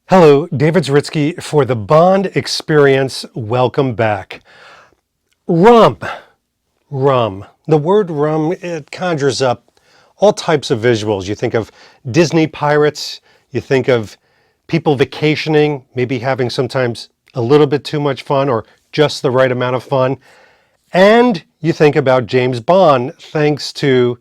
Hello, David Zaritsky for the Bond Experience. Welcome back. Rum. Rum. The word rum, it conjures up all types of visuals. You think of Disney pirates, you think of people vacationing, maybe having sometimes a little bit too much fun or just the right amount of fun. And you think about James Bond thanks to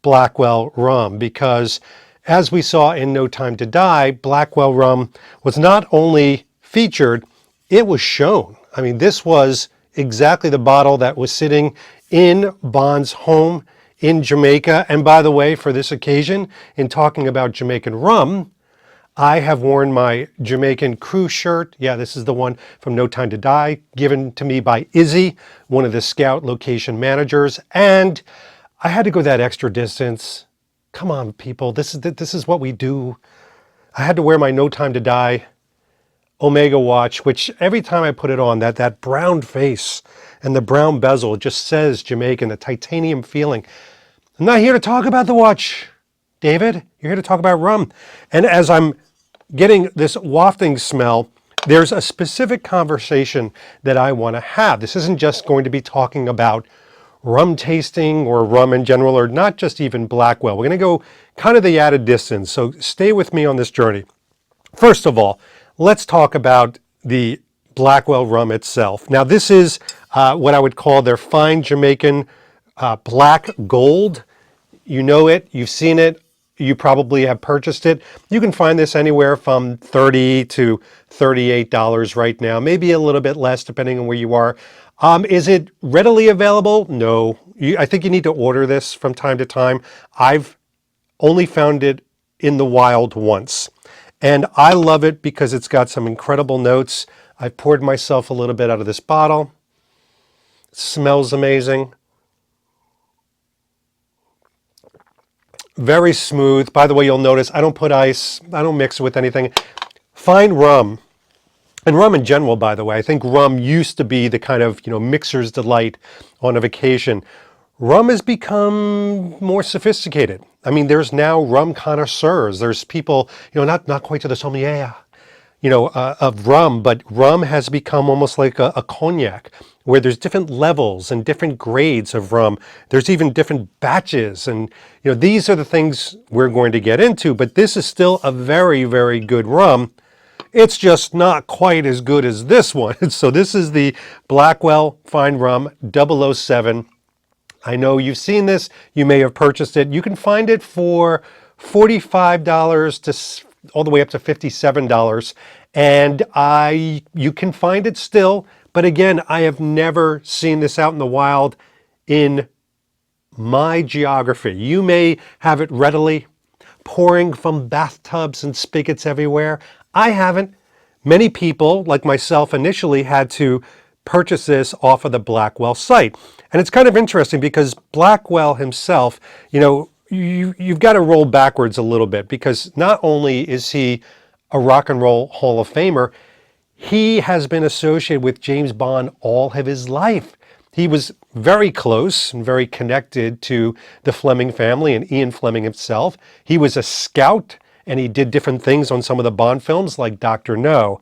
Blackwell Rum, because as we saw in No Time to Die, Blackwell Rum was not only featured, it was shown. I mean, this was exactly the bottle that was sitting in Bond's home in Jamaica. And by the way, for this occasion, in talking about Jamaican rum, I have worn my Jamaican crew shirt. Yeah, this is the one from No Time to Die, given to me by Izzy, one of the Scout location managers. And I had to go that extra distance. Come on, people, this is what we do. I had to wear my No Time to Die Omega watch, which every time I put it on, that brown face and the brown bezel, it just says Jamaican, the titanium feeling. I'm not here to talk about the watch, David. You're here to talk about rum. And as I'm getting this wafting smell, there's a specific conversation that I want to have. This isn't just going to be talking about rum tasting or rum in general, or not just even Blackwell. We're going to go kind of the added distance, so stay with me on this journey. First of all, let's talk about the Blackwell rum itself. Now, this is what I would call their fine Jamaican black gold. You know it, you've seen it, you probably have purchased it. You can find this anywhere from $30 to $38 right now, maybe a little bit less depending on where you are. Is it readily available? No. I think you need to order this from time to time. I've only found it in the wild once. And I love it because it's got some incredible notes. I've poured myself a little bit out of this bottle. It smells amazing. Very smooth. By the way, you'll notice I don't put ice. I don't mix it with anything. Fine rum. And rum in general, by the way, I think rum used to be the kind of, mixer's delight on a vacation. Rum has become more sophisticated. I mean, there's now rum connoisseurs. There's people, not quite to the sommelier, of rum, but rum has become almost like a cognac, where there's different levels and different grades of rum. There's even different batches. And, these are the things we're going to get into, but this is still a very, very good rum. It's just not quite as good as this one. So this is the Blackwell Fine Rum 007. I know you've seen this. You may have purchased it. You can find it for $45 to all the way up to $57. And you can find it still. But again, I have never seen this out in the wild in my geography. You may have it readily pouring from bathtubs and spigots everywhere. I haven't. Many people, like myself, initially had to purchase this off of the Blackwell site. And it's kind of interesting because Blackwell himself, you've got to roll backwards a little bit, because not only is he a rock and roll Hall of Famer, he has been associated with James Bond all of his life. He was very close and very connected to the Fleming family and Ian Fleming himself. He was a scout, and he did different things on some of the Bond films like Dr. No.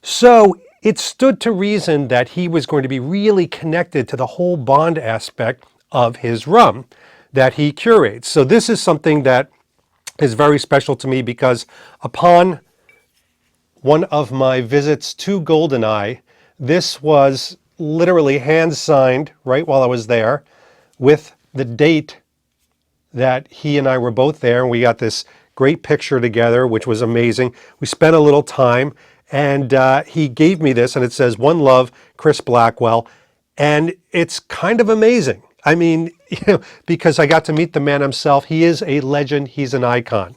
So it stood to reason that he was going to be really connected to the whole Bond aspect of his rum that he curates. So this is something that is very special to me, because upon one of my visits to Goldeneye, this was literally hand-signed right while I was there with the date that he and I were both there, and we got this great picture together, which was amazing. We spent a little time, and he gave me this, and it says, "One Love, Chris Blackwell." And it's kind of amazing. I mean, because I got to meet the man himself. He is a legend. He's an icon.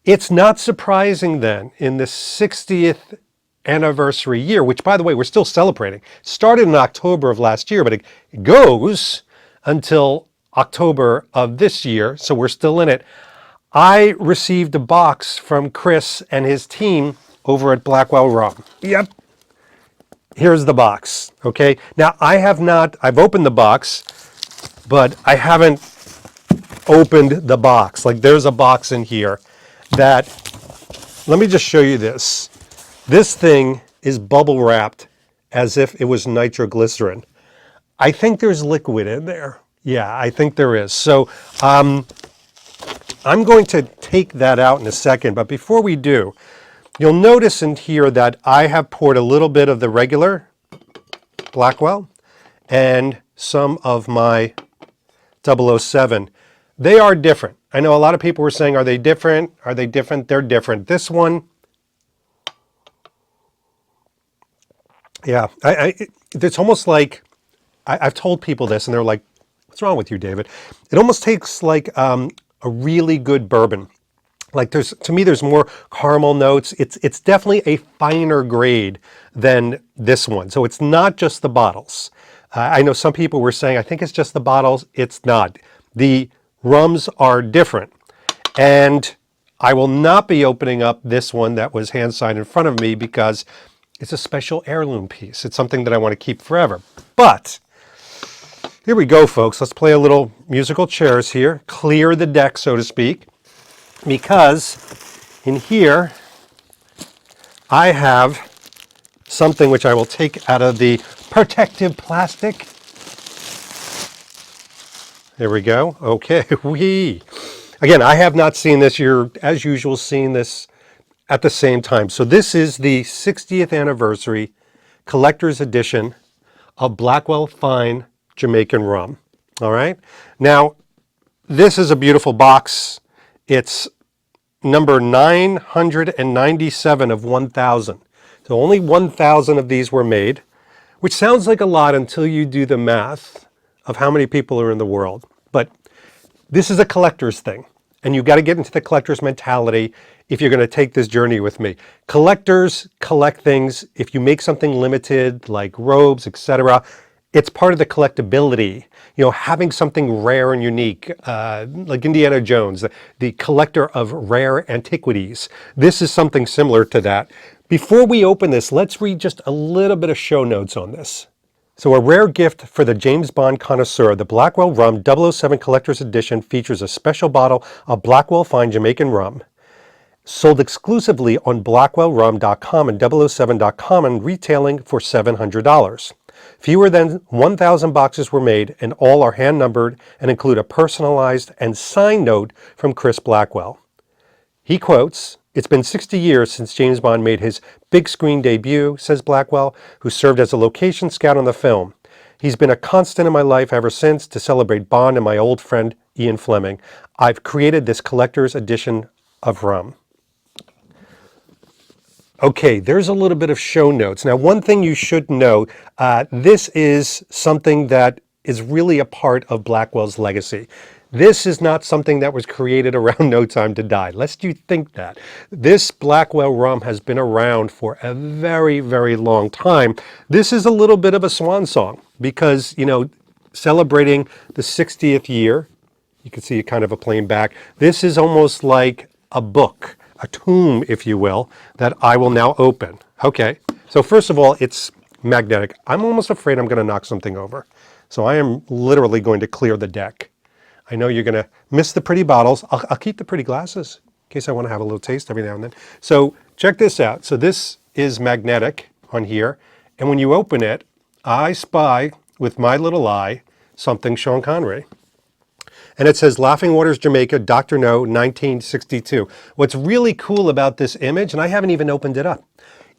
It's not surprising then, in the 60th anniversary year, which, by the way, we're still celebrating. Started in October of last year, but it goes until October of this year, so we're still in it. I received a box from Chris and his team over at Blackwell Rum. Yep. Here's the box, okay? Now, I've opened the box, but I haven't opened the box. Like, there's a box in here that let me just show you this. This thing is bubble wrapped as if it was nitroglycerin. I think there's liquid in there. Yeah, I think there is. So I'm going to take that out in a second, but before we do, you'll notice in here that I have poured a little bit of the regular Blackwell and some of my 007. They are different. I know a lot of people were saying, are they different? Are they different? They're different. This one, yeah, it's almost like, I've told people this and they're like, what's wrong with you, David? It almost tastes like a really good bourbon. Like to me, there's more caramel notes. It's definitely a finer grade than this one. So it's not just the bottles. I know some people were saying, I think it's just the bottles. It's not. The rums are different. And I will not be opening up this one that was hand signed in front of me because it's a special heirloom piece. It's something that I want to keep forever. But here we go, folks. Let's play a little musical chairs here. Clear the deck, so to speak. Because in here, I have something which I will take out of the protective plastic. There we go. Okay, Again, I have not seen this. You're, as usual, seeing this at the same time. So this is the 60th anniversary collector's edition of Blackwell Fine Jamaican Rum. All right. Now, this is a beautiful box. It's number 997 of 1,000. So only 1,000 of these were made, which sounds like a lot until you do the math of how many people are in the world. But this is a collector's thing, and you've got to get into the collector's mentality if you're going to take this journey with me. Collectors collect things. If you make something limited, like robes, etc., it's part of the collectability. You know, having something rare and unique, like Indiana Jones, the collector of rare antiquities. This is something similar to that. Before we open this, let's read just a little bit of show notes on this. So a rare gift for the James Bond connoisseur, the Blackwell Rum 007 Collector's Edition features a special bottle of Blackwell Fine Jamaican Rum, sold exclusively on blackwellrum.com and 007.com and retailing for $700. Fewer than 1,000 boxes were made, and all are hand-numbered and include a personalized and signed note from Chris Blackwell. He quotes, "It's been 60 years since James Bond made his big screen debut," says Blackwell, who served as a location scout on the film. "He's been a constant in my life ever since to celebrate Bond and my old friend Ian Fleming. I've created this collector's edition of rum." Okay, there's a little bit of show notes. Now, one thing you should know, this is something that is really a part of Blackwell's legacy. This is not something that was created around No Time to Die, lest you think that. This Blackwell rum has been around for a very, very long time. This is a little bit of a swan song because, you know, celebrating the 60th year, you can see kind of a plain back. This is almost like a book, a tomb, if you will, that I will now open. Okay, so first of all, it's magnetic. I'm almost afraid I'm going to knock something over. So I am literally going to clear the deck. I know you're going to miss the pretty bottles. I'll keep the pretty glasses in case I want to have a little taste every now and then. So check this out. So this is magnetic on here. And when you open it, I spy with my little eye something Sean Connery. And it says Laughing Waters, Jamaica, Dr. No, 1962. What's really cool about this image, and I haven't even opened it up,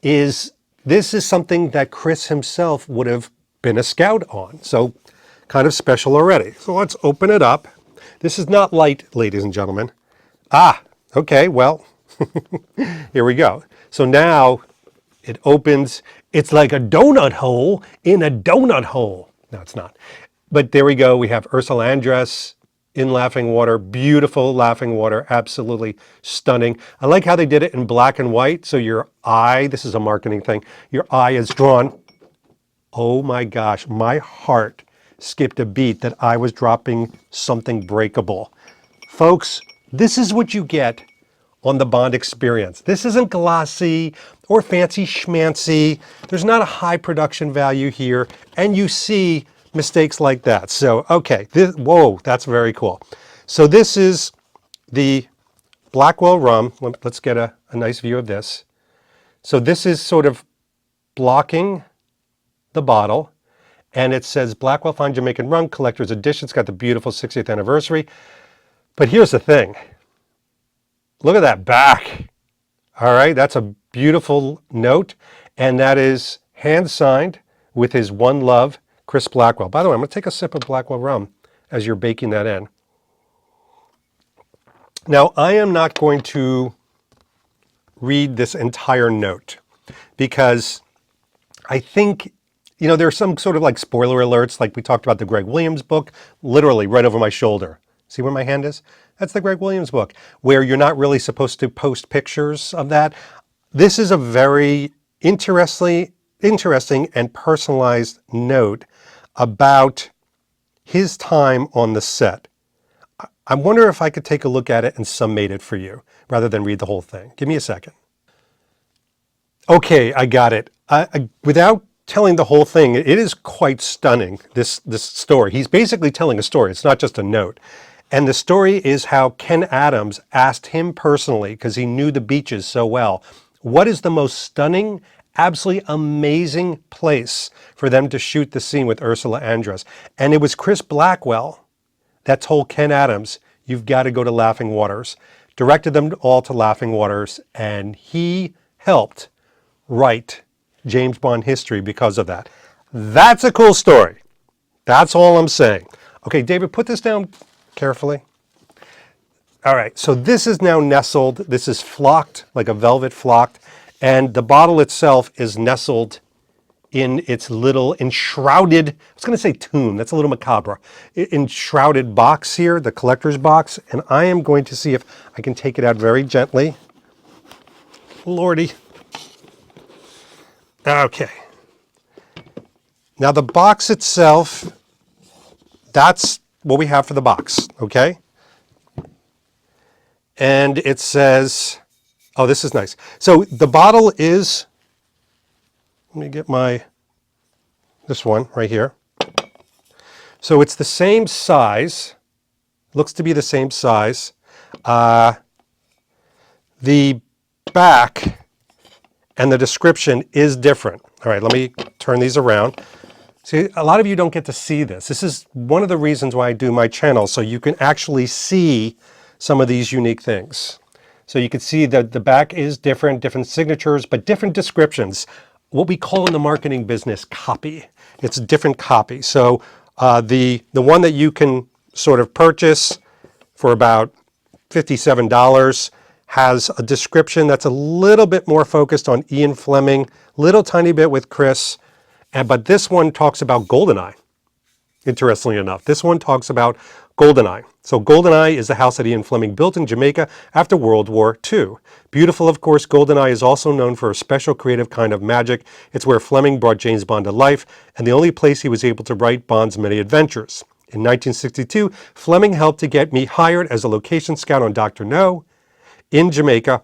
is this is something that Chris himself would have been a scout on. So kind of special already. So let's open it up. This is not light, ladies and gentlemen. Ah, okay, well, here we go. So now it opens. It's like a donut hole in a donut hole. No, it's not. But there we go. We have Ursula Andress in Laughing Water. Beautiful Laughing Water. Absolutely stunning. I like how they did it in black and white. So your eye, this is a marketing thing, your eye is drawn. Oh my gosh, my heart skipped a beat that I was dropping something breakable. Folks, this is what you get on the Bond experience. This isn't glossy or fancy schmancy. There's not a high production value here, and you see mistakes like that. So, okay, whoa, that's very cool. So this is the Blackwell Rum. Let's get a nice view of this. So this is sort of blocking the bottle, and it says Blackwell Fine Jamaican Rum Collector's Edition. It's got the beautiful 60th anniversary. But here's the thing. Look at that back. All right, that's a beautiful note, and that is hand-signed with his One Love, Chris Blackwell. By the way, I'm going to take a sip of Blackwell Rum as you're baking that in. Now, I am not going to read this entire note because I think, you know, there's some sort of like spoiler alerts, like we talked about the Greg Williams book, literally right over my shoulder. See where my hand is? That's the Greg Williams book, where you're not really supposed to post pictures of that. This is a very interesting and personalized note about his time on the set. I wonder if I could take a look at it and summate it for you rather than read the whole thing. Give me a second. Okay, I got it. Without telling the whole thing, it is quite stunning, this story. He's basically telling a story. It's not just a note. And the story is how Ken Adams asked him personally, because he knew the beaches so well, what is the most stunning, absolutely amazing place for them to shoot the scene with Ursula Andress? And it was Chris Blackwell that told Ken Adams, you've got to go to Laughing Waters, directed them all to Laughing Waters, and he helped write James Bond history because of that. That's a cool story. That's all I'm saying. Okay, David, put this down carefully. All right, so this is now nestled. This is flocked, like a velvet flocked, and the bottle itself is nestled in its little enshrouded, I was going to say tomb, that's a little macabre, enshrouded box here, the collector's box, and I am going to see if I can take it out very gently. Lordy. Okay. Now the box itself, that's what we have for the box, okay? And it says, oh, this is nice. So the bottle is, let me get this one right here. So it's the same size, looks to be the same size. The back and the description is different. All right, let me turn these around. See, a lot of you don't get to see this. This is one of the reasons why I do my channel, so you can actually see some of these unique things. So you can see that the back is different signatures, but different descriptions. What we call in the marketing business copy. It's different copy. So the one that you can sort of purchase for about $57 has a description that's a little bit more focused on Ian Fleming, little tiny bit with Chris, but this one talks about Goldeneye. Interestingly enough, this one talks about Goldeneye. So Goldeneye is the house that Ian Fleming built in Jamaica after World War II. Beautiful, of course, Goldeneye is also known for a special creative kind of magic. It's where Fleming brought James Bond to life, and the only place he was able to write Bond's many adventures. In 1962, Fleming helped to get me hired as a location scout on Dr. No in Jamaica.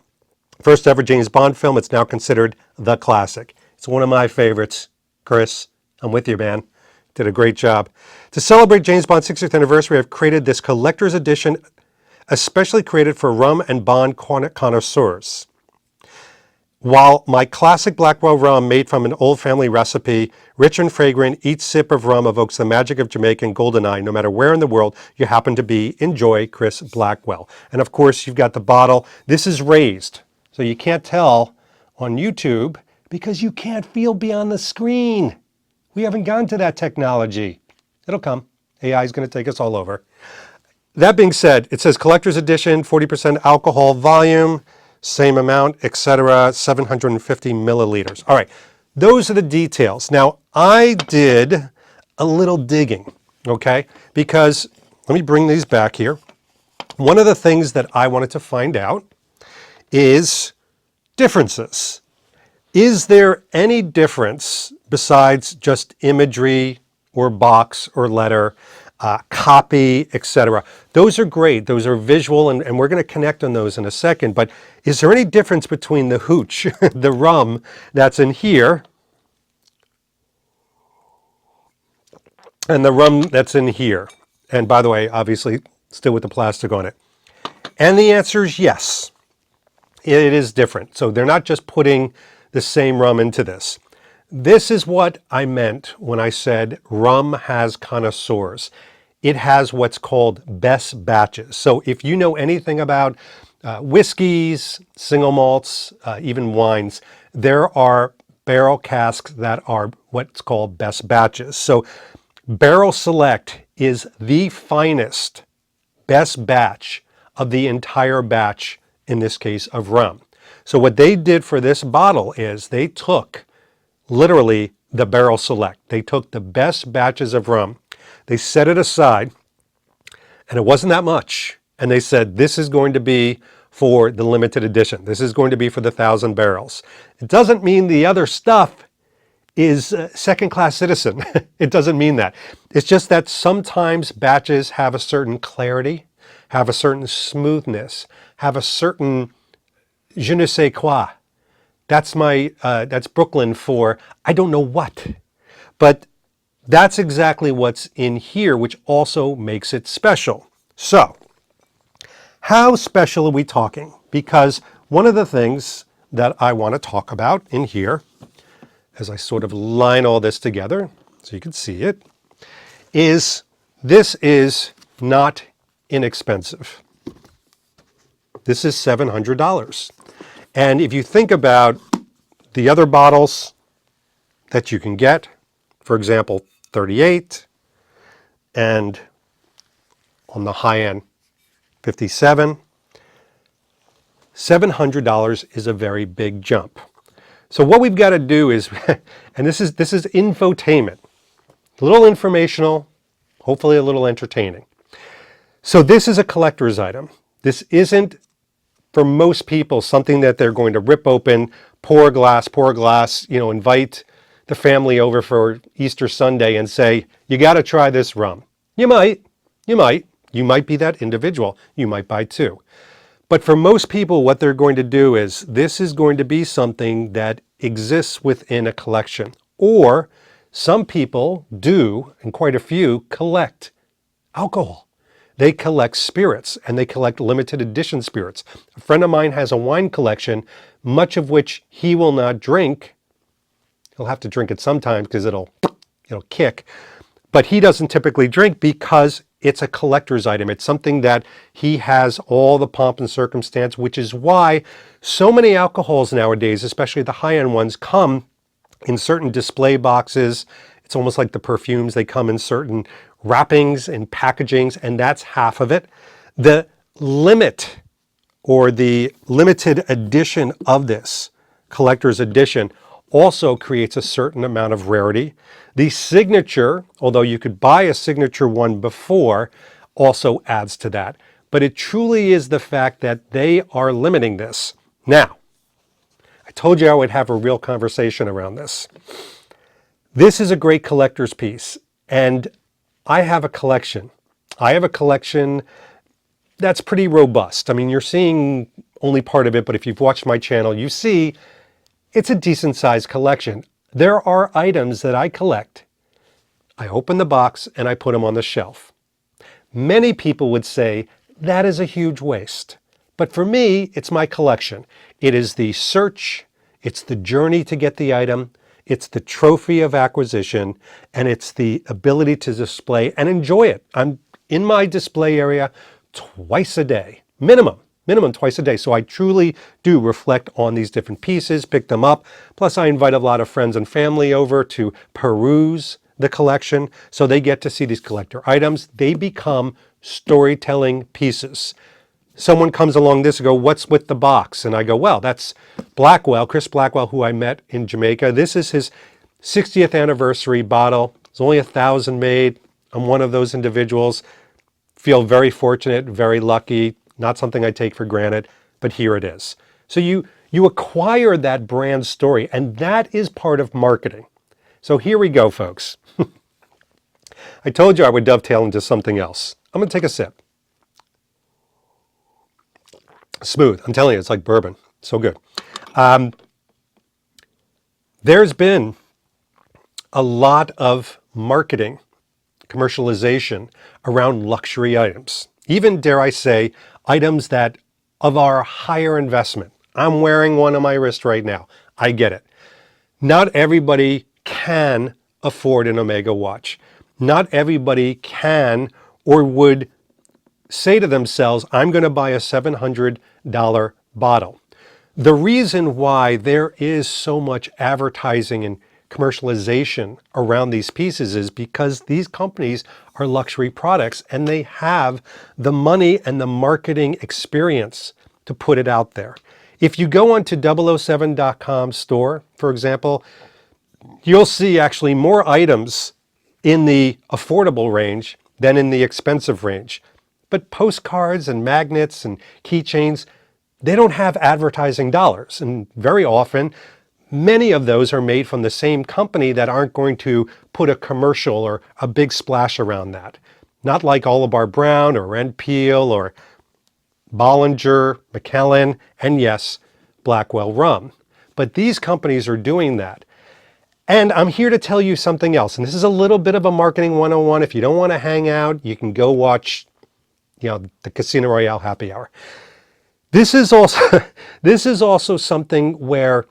First ever James Bond film. It's now considered the classic. It's one of my favorites. Chris, I'm with you, man. Did a great job. To celebrate James Bond's 60th anniversary, I've created this collector's edition, especially created for rum and Bond connoisseurs. While my classic Blackwell rum made from an old family recipe, rich and fragrant, each sip of rum evokes the magic of Jamaican Goldeneye, no matter where in the world you happen to be. Enjoy, Chris Blackwell. And of course, you've got the bottle. This is raised, so you can't tell on YouTube because you can't feel beyond the screen. We haven't gotten to that technology. It'll come. AI is going to take us all over. That being said, it says collector's edition, 40% alcohol volume, same amount, etc., 750 milliliters. All right, those are the details. Now, I did a little digging, okay? Because, let me bring these back here. One of the things that I wanted to find out is differences. Is there any difference besides just imagery or box or letter, copy, etc.? Those are great. Those are visual, and we're going to connect on those in a second. But is there any difference between the hooch, the rum that's in here, and the rum that's in here? And by the way, obviously, still with the plastic on it. And the answer is yes. It is different. So they're not just putting the same rum into this. This is what I meant when I said rum has connoisseurs. It has what's called best batches. So if you know anything about whiskeys, single malts, even wines, there are barrel casks that are what's called best batches. So Barrel Select is the finest, best batch of the entire batch, in this case of rum. So what they did for this bottle is they took literally the Barrel Select. They took the best batches of rum, they set it aside, and it wasn't that much. And they said, this is going to be for the limited edition. This is going to be for the 1,000 barrels. It doesn't mean the other stuff is second-class citizen. It doesn't mean that. It's just that sometimes batches have a certain clarity, have a certain smoothness, have a certain je ne sais quoi. That's Brooklyn for I don't know what. But that's exactly what's in here, which also makes it special. So, how special are we talking? Because one of the things that I want to talk about in here, as I sort of line all this together so you can see it, is this is not inexpensive. This is $700. And if you think about the other bottles that you can get, for example, 38, and on the high end, 57, $700 is a very big jump. So what we've got to do is, and this is infotainment, a little informational, hopefully a little entertaining. So this is a collector's item. This isn't, for most people, something that they're going to rip open, pour a glass, invite the family over for Easter Sunday and say, you got to try this rum. You might be that individual. You might buy two. But for most people, what they're going to do is, this is going to be something that exists within a collection. Or some people do, and quite a few, collect alcohol. They collect spirits, and they collect limited edition spirits. A friend of mine has a wine collection, much of which he will not drink. He'll have to drink it sometimes because it'll kick. But he doesn't typically drink because it's a collector's item. It's something that he has all the pomp and circumstance, which is why so many alcohols nowadays, especially the high-end ones, come in certain display boxes. It's almost like the perfumes. They come in certain wrappings and packagings, and that's half of it. The limit or the limited edition of this collector's edition also creates a certain amount of rarity. The signature, although you could buy a signature one before, also adds to that. But it truly is the fact that they are limiting this. Now, I told you I would have a real conversation around this. This is a great collector's piece, and I have a collection. I have a collection that's pretty robust. I mean, you're seeing only part of it, but if you've watched my channel, you see it's a decent sized collection. There are items that I collect. I open the box and I put them on the shelf. Many people would say that is a huge waste. But for me, it's my collection. It is the search, it's the journey to get the item, it's the trophy of acquisition, and it's the ability to display and enjoy it. I'm in my display area twice a day, minimum twice a day. So I truly do reflect on these different pieces, pick them up. Plus I invite a lot of friends and family over to peruse the collection so they get to see these collector items. They become storytelling pieces. Someone comes along this and go, what's with the box? And I go, well, that's Blackwell, Chris Blackwell, who I met in Jamaica. This is his 60th anniversary bottle. There's only 1,000 made. I'm one of those individuals. Feel very fortunate, very lucky. Not something I take for granted, but here it is. So you acquire that brand story, and that is part of marketing. So here we go, folks. I told you I would dovetail into something else. I'm going to take a sip. Smooth. I'm telling you, it's like bourbon. So good. There's been a lot of marketing, commercialization around luxury items. even, dare I say, items that of our higher investment. I'm wearing one on my wrist right now. I get it. Not everybody can afford an Omega watch. Not everybody can or would say to themselves, I'm going to buy a $700 bottle. The reason why there is so much advertising and commercialization around these pieces is because these companies are luxury products and they have the money and the marketing experience to put it out there. If you go onto 007.com store, for example, you'll see actually more items in the affordable range than in the expensive range. But postcards and magnets and keychains, they don't have advertising dollars. And very often, many of those are made from the same company that aren't going to put a commercial or a big splash around that. Not like Oliver Brown or Ren Peel or Bollinger, Macallan, and yes, Blackwell Rum. But these companies are doing that. And I'm here to tell you something else. And this is a little bit of a marketing 101. If you don't want to hang out, you can go watch, the Casino Royale happy hour. This is also something where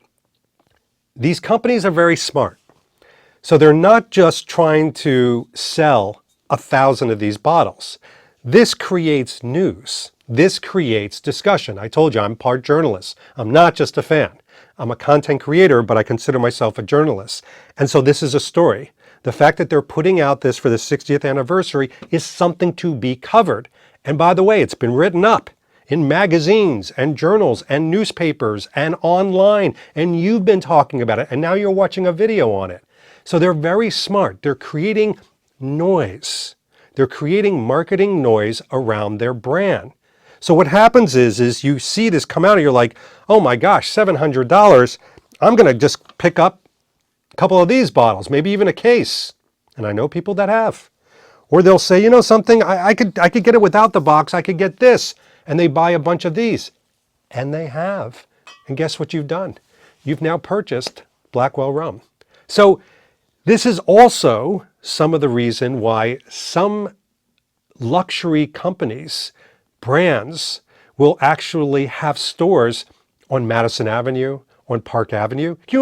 these companies are very smart. So they're not just trying to sell 1,000 of these bottles. This creates news. This creates discussion. I told you I'm part journalist. I'm not just a fan. I'm a content creator, but I consider myself a journalist. And so this is a story. The fact that they're putting out this for the 60th anniversary is something to be covered. And by the way, it's been written up in magazines and journals and newspapers and online, and you've been talking about it, and now you're watching a video on it. So they're very smart. They're creating noise. They're creating marketing noise around their brand. So what happens is you see this come out and you're like, oh my gosh, $700. I'm going to just pick up a couple of these bottles, maybe even a case. And I know people that have. Or they'll say, you know something, I could get it without the box. I could get this. And they buy a bunch of these. And they have. And guess what you've done? You've now purchased Blackwell Rum. So this is also some of the reason why some luxury companies, brands, will actually have stores on Madison Avenue, on Park Avenue. Can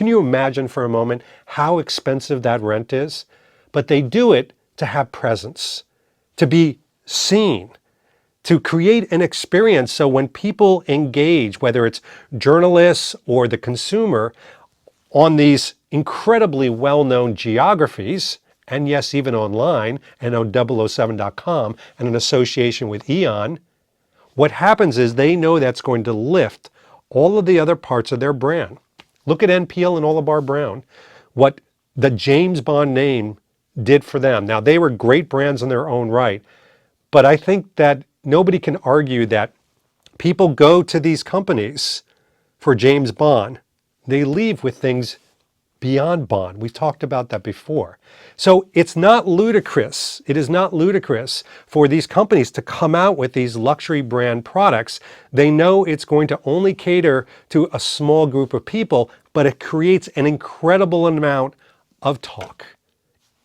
you imagine for a moment how expensive that rent is? But they do it to have presence, to be seen, to create an experience so when people engage, whether it's journalists or the consumer, on these incredibly well-known geographies, and yes, even online, and on 007.com, and in association with Eon, what happens is they know that's going to lift all of the other parts of their brand. Look at NPL and Oliver Brown, what the James Bond name did for them. Now, they were great brands in their own right, but I think that nobody can argue that people go to these companies for James Bond. They leave with things beyond Bond. We've talked about that before. So it's not ludicrous. It is not ludicrous for these companies to come out with these luxury brand products. They know it's going to only cater to a small group of people, but it creates an incredible amount of talk.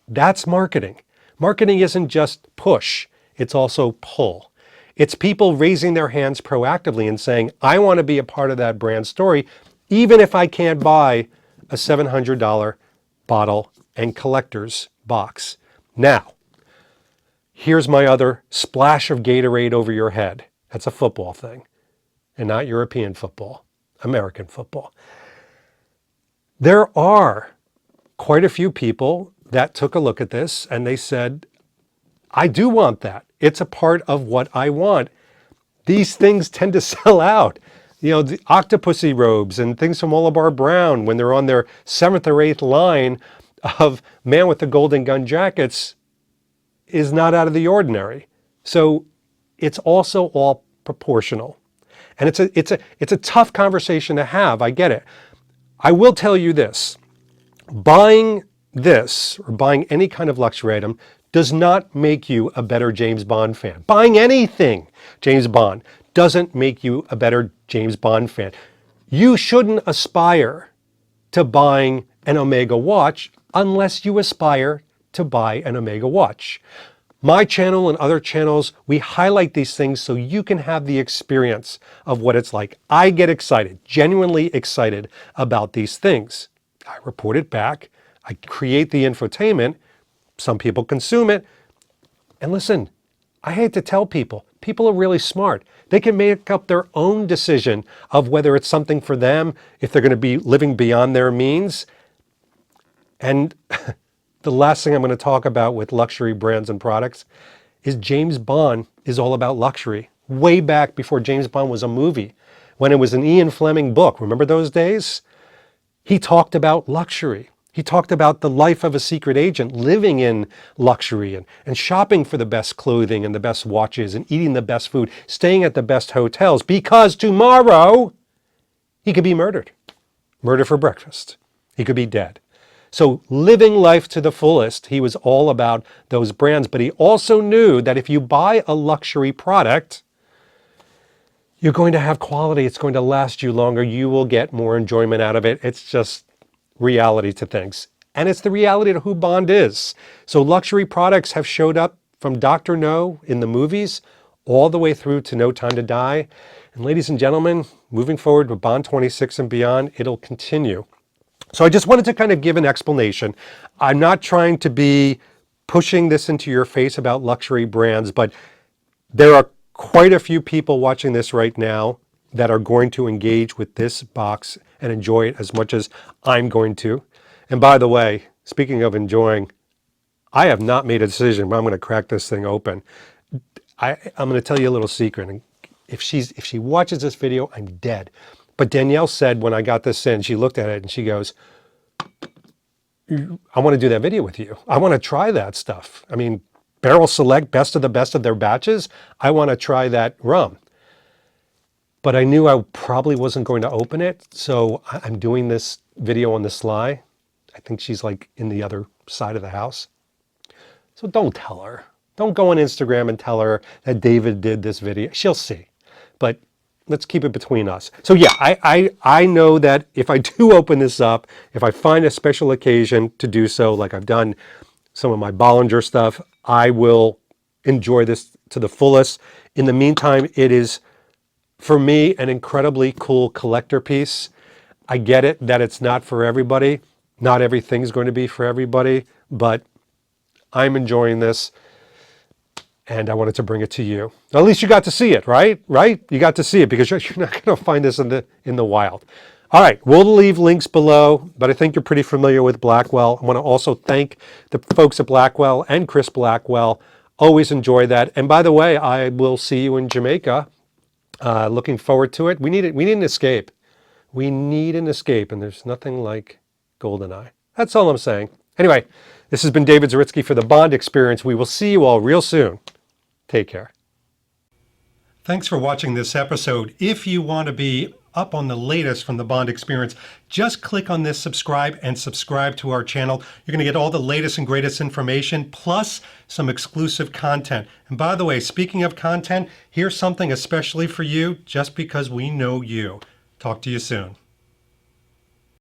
That's marketing. Marketing isn't just push, it's also pull. It's people raising their hands proactively and saying, I want to be a part of that brand story, even if I can't buy a $700 bottle and collector's box. Now, here's my other splash of Gatorade over your head. That's a football thing, and not European football, American football. There are quite a few people that took a look at this and they said, I do want that. It's a part of what I want. These things tend to sell out. The Octopussy robes and things from Oliver Brown when they're on their 7th or 8th line of Man with the Golden Gun jackets is not out of the ordinary. So it's also all proportional. And it's a tough conversation to have. I get it. I will tell you this. Buying this or buying any kind of luxury item does not make you a better James Bond fan. Buying anything James Bond doesn't make you a better James Bond fan. You shouldn't aspire to buying an Omega watch unless you aspire to buy an Omega watch. My channel and other channels, we highlight these things so you can have the experience of what it's like. I get excited, genuinely excited about these things. I report it back. I create the infotainment. Some people consume it. And listen, I hate to tell people, people are really smart. They can make up their own decision of whether it's something for them, if they're going to be living beyond their means. And the last thing I'm going to talk about with luxury brands and products is James Bond is all about luxury. Way back before James Bond was a movie, when it was an Ian Fleming book. Remember those days? He talked about luxury. He talked about the life of a secret agent, living in luxury and shopping for the best clothing and the best watches and eating the best food, staying at the best hotels, because tomorrow he could be murdered. Murder for breakfast. He could be dead. So living life to the fullest, he was all about those brands. But he also knew that if you buy a luxury product, you're going to have quality. It's going to last you longer. You will get more enjoyment out of it. It's just reality to things. And it's the reality to who Bond is. So luxury products have showed up from Dr. No in the movies all the way through to No Time to Die. And ladies and gentlemen, moving forward with Bond 26 and beyond, it'll continue. So I just wanted to kind of give an explanation. I'm not trying to be pushing this into your face about luxury brands, but there are quite a few people watching this right now that are going to engage with this box and enjoy it as much as I'm going to. And by the way, speaking of enjoying, I have not made a decision, but I'm going to crack this thing open. I'm going to tell you a little secret. And if she watches this video, I'm dead. But Danielle said when I got this in, she looked at it and she goes, I want to do that video with you. I want to try that stuff. I mean, Barrel Select, best of the best of their batches. I want to try that rum. But I knew I probably wasn't going to open it. So I'm doing this video on the sly. I think she's like in the other side of the house. So don't tell her. Don't go on Instagram and tell her that David did this video. She'll see. But let's keep it between us. So yeah, I know that if I do open this up, if I find a special occasion to do so, like I've done some of my Bollinger stuff, I will enjoy this to the fullest. In the meantime, it is, for me, an incredibly cool collector piece. I get it that it's not for everybody. Not everything's going to be for everybody, but I'm enjoying this. And I wanted to bring it to you. At least you got to see it, right? Right? You got to see it because you're not going to find this in the wild. All right, we'll leave links below, but I think you're pretty familiar with Blackwell. I want to also thank the folks at Blackwell and Chris Blackwell. Always enjoy that. And by the way, I will see you in Jamaica. Looking forward to it. We need an escape. We need an escape, and there's nothing like GoldenEye. That's all I'm saying. Anyway, this has been David Zaritsky for the Bond Experience. We will see you all real soon. Take care. Thanks for watching this episode. If you want to be up on the latest from the Bond Experience, just click on this subscribe and subscribe to our channel. You're going to get all the latest and greatest information, plus some exclusive content. And by the way, speaking of content, here's something especially for you, just because we know you. Talk to you soon.